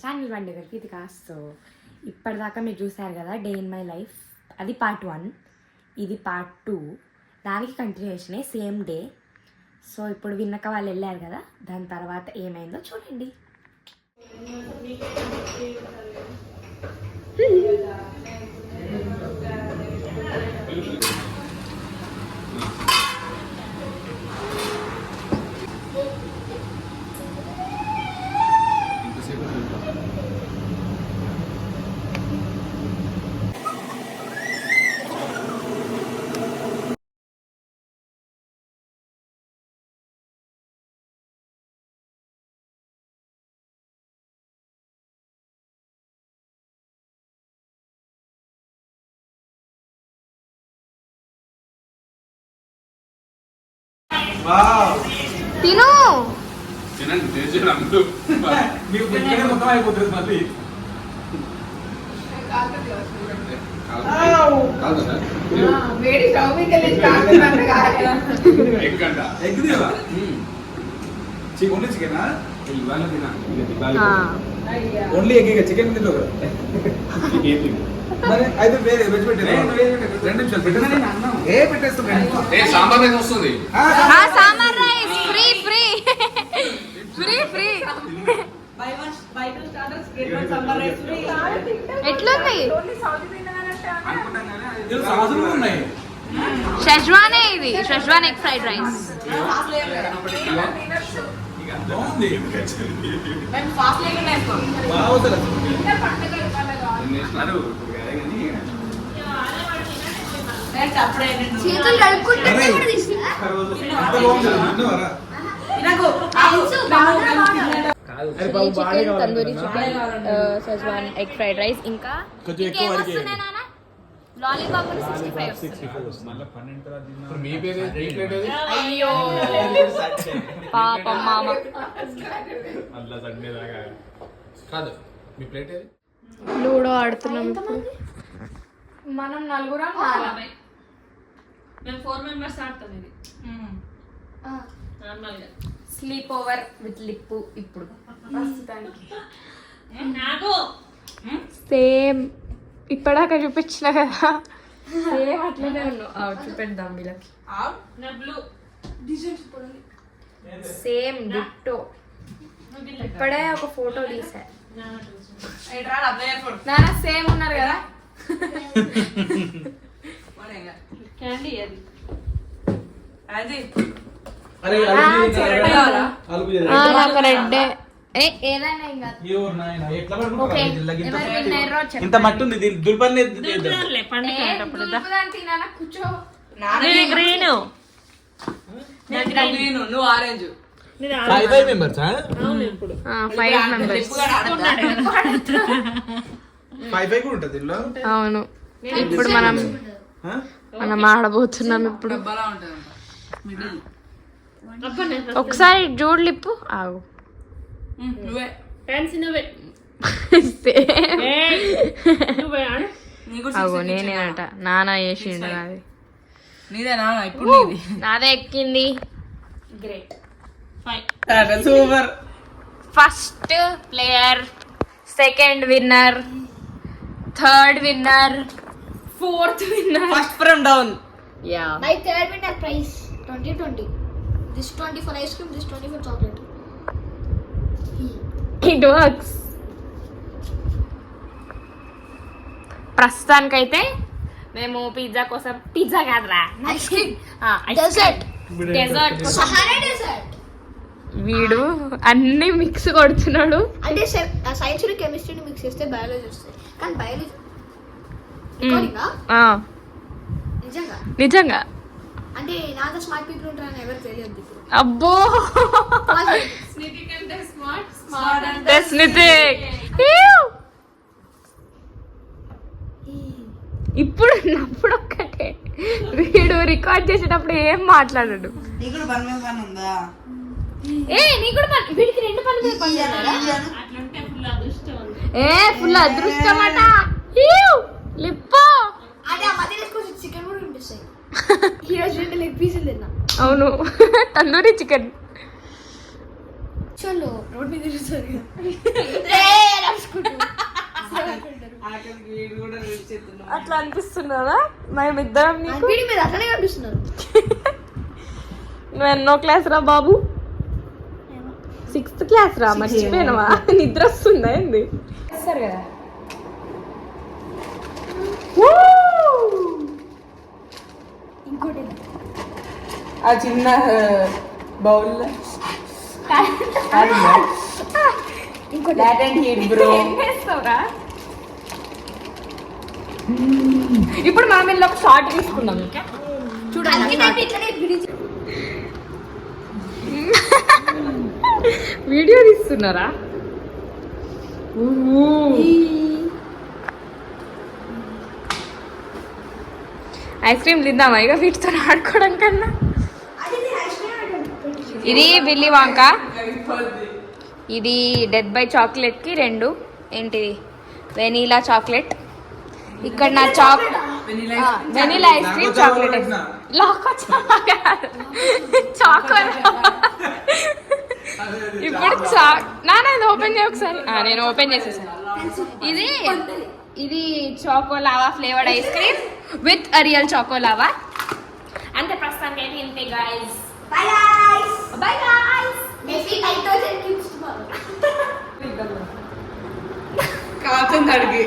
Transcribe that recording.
Channel వండి కీతికా. So ఇప్పటిదాకా మీరు చూసారు కదా డే ఇన్ మై లైఫ్, అది పార్ట్ 1, ఇది పార్ట్ 2, దానికి కంటిన్యూషనే సేమ్ డే. సో ఇప్పుడు విన్నక వాళ్ళు వెళ్ళారు కదా, దాని తర్వాత ఏమైందో చూడండి. తిను మొత్తం అయిపోతుంది మళ్ళీ. ఓన్లీ చికెనా? ఓన్లీ ఎగ్ చికెన్ తింటావు కదా. అయితే వేరే వెజ్ పెట్టేది 2 నిమిషాలు పెట్టేస్తాం. సాంబార్ రైస్ వస్తుంది. Sambar rice free free free free. ఎట్లుంది? షెజ్వానే, ఇది షెజ్వాన్ ఎగ్ ఫ్రైడ్ రైస్. చేతులు కడుక్కుంటే chicken, tandoori chicken, Schezwan egg fried rice, ఇంకా లాలీపాప్ 65. అయ్యో పాపం మామ. లూడో ఆడుతున్నాం మనం నలుగురం. మేము 4 మెంబర్స్ ఆడతాం. ఇది నార్మల్గా స్లీప్ ఓవర్ విత్ లిప్పు. ఇప్పుడు నాకు సేమ్ ఇప్పటిదాకా చూపించిన కదా, సేమ్ అట్లనే ఉన్నావు. చూపెడదాం వీళ్ళకి. Same ditto. ఇప్పుడే ఒక ఫోటో తీసా. నాన్న సేమ్ ఉన్నారు కదా. క్యాండీ అది నాకు రెడ్డే. ఇంత మట్టి ఉంది దీని దుర్పని కూర్చో. గ్రీన్ నువ్వు ఆరెంజ్. 5 మెంబర్స్. 5 మెంబర్స్. 5 కూడా ఉంటుంది దీనిలో. అవును. ఇప్పుడు మనం ఆడబోతున్నాం. ఇప్పుడు ఒకసారి జోడు లిప్పు. ఆగు. అగో నేనేనట. నానా చేసిండు నాది. నాదే ఎక్కింది. Great. Super. First player, second winner, third winner, fourth winner. First from down. Yeah. My third winner prize 2020. This 20 for ice cream, this 20 for chocolate. It works. ప్రస్తుతానికైతే మేము పిజ్జా కోసం, పిజ్జా కాదురా, Ice cream. Dessert Sahara desert. వీడు అన్ని mix కొడుతున్నాడు. అంటే science కెమిస్ట్రీని mix చేస్తే బయాలజీ వస్తుంది. కానీ బయాలజీ నిజంగా అంటే నాతో స్మార్ట్ పీపుల్ ఉంటారని ఎవరు తెలియదు. అబ్బో ఇప్పుడు నప్పుడు ఒక్కటే. వీడు రికార్డ్ చేసేటప్పుడు ఏం మాట్లాడాడు. వీడికి 2 పనులు ఫుల్ అదృష్టం అట. లిప్పో చికెన్ కూడా అనిపిస్తాయి. ఈరోజు 2 లెగ్ పీసులు తిన్నా. అవును, తందూరి చికెన్. సో వాళ్ళు రోడ్ మీద తిరుగుతారు ఆఖరికి వీడు కూడా చేస్తున్నాం. అట్లా అనిపిస్తున్నదా మేమిద్దరం నీకు వీడి మీద అట్లనే కనిపిస్తున్నారు. నువ్వు ఎన్నో క్లాస్ రా బాబు? 6th క్లాస్ రా, మర్చిపోయినవా? నిద్ర వస్తుందా ఏంది? వస్తారు కదా. ఇంకోటి ఆ చిన్న బౌల్ ఇంకోటి లాటెంట్ హీట్ బ్రో. ఏం చేస్తావురా? ఇప్పుడు మనం ఇలా ఒక షార్ట్ తీసుకుందాం. ఓకే అందుకే నేను ఇట్లనే గురించి వీడియో తీస్తున్నారా? ఐస్ క్రీమ్ తిందామా ఇక వీటితో ఆడుకోవడం కన్నా? ఇది బిల్లీ వాంక, ఇది డెత్ బై చాక్లెట్ కి 2 ఏంటిది వెనీలా చాక్లెట్. ఇక్కడ నా వెనీలా ఐస్ క్రీమ్ చాక్లెట్ లాకో చాకో. ఇప్పుడు నాన్న ఇది ఓపెన్ చేయ ఒకసారి. నేను ఓపెన్ చేసేసాను. ఇది choco lava flavoured ice cream with real choco lava. అంతే ప్రస్తుతానికి అయితే ఇంతే guys. Bye guys. Bye guys. Maybe 9,000 cubes tomorrow. కాతుంది అడిగి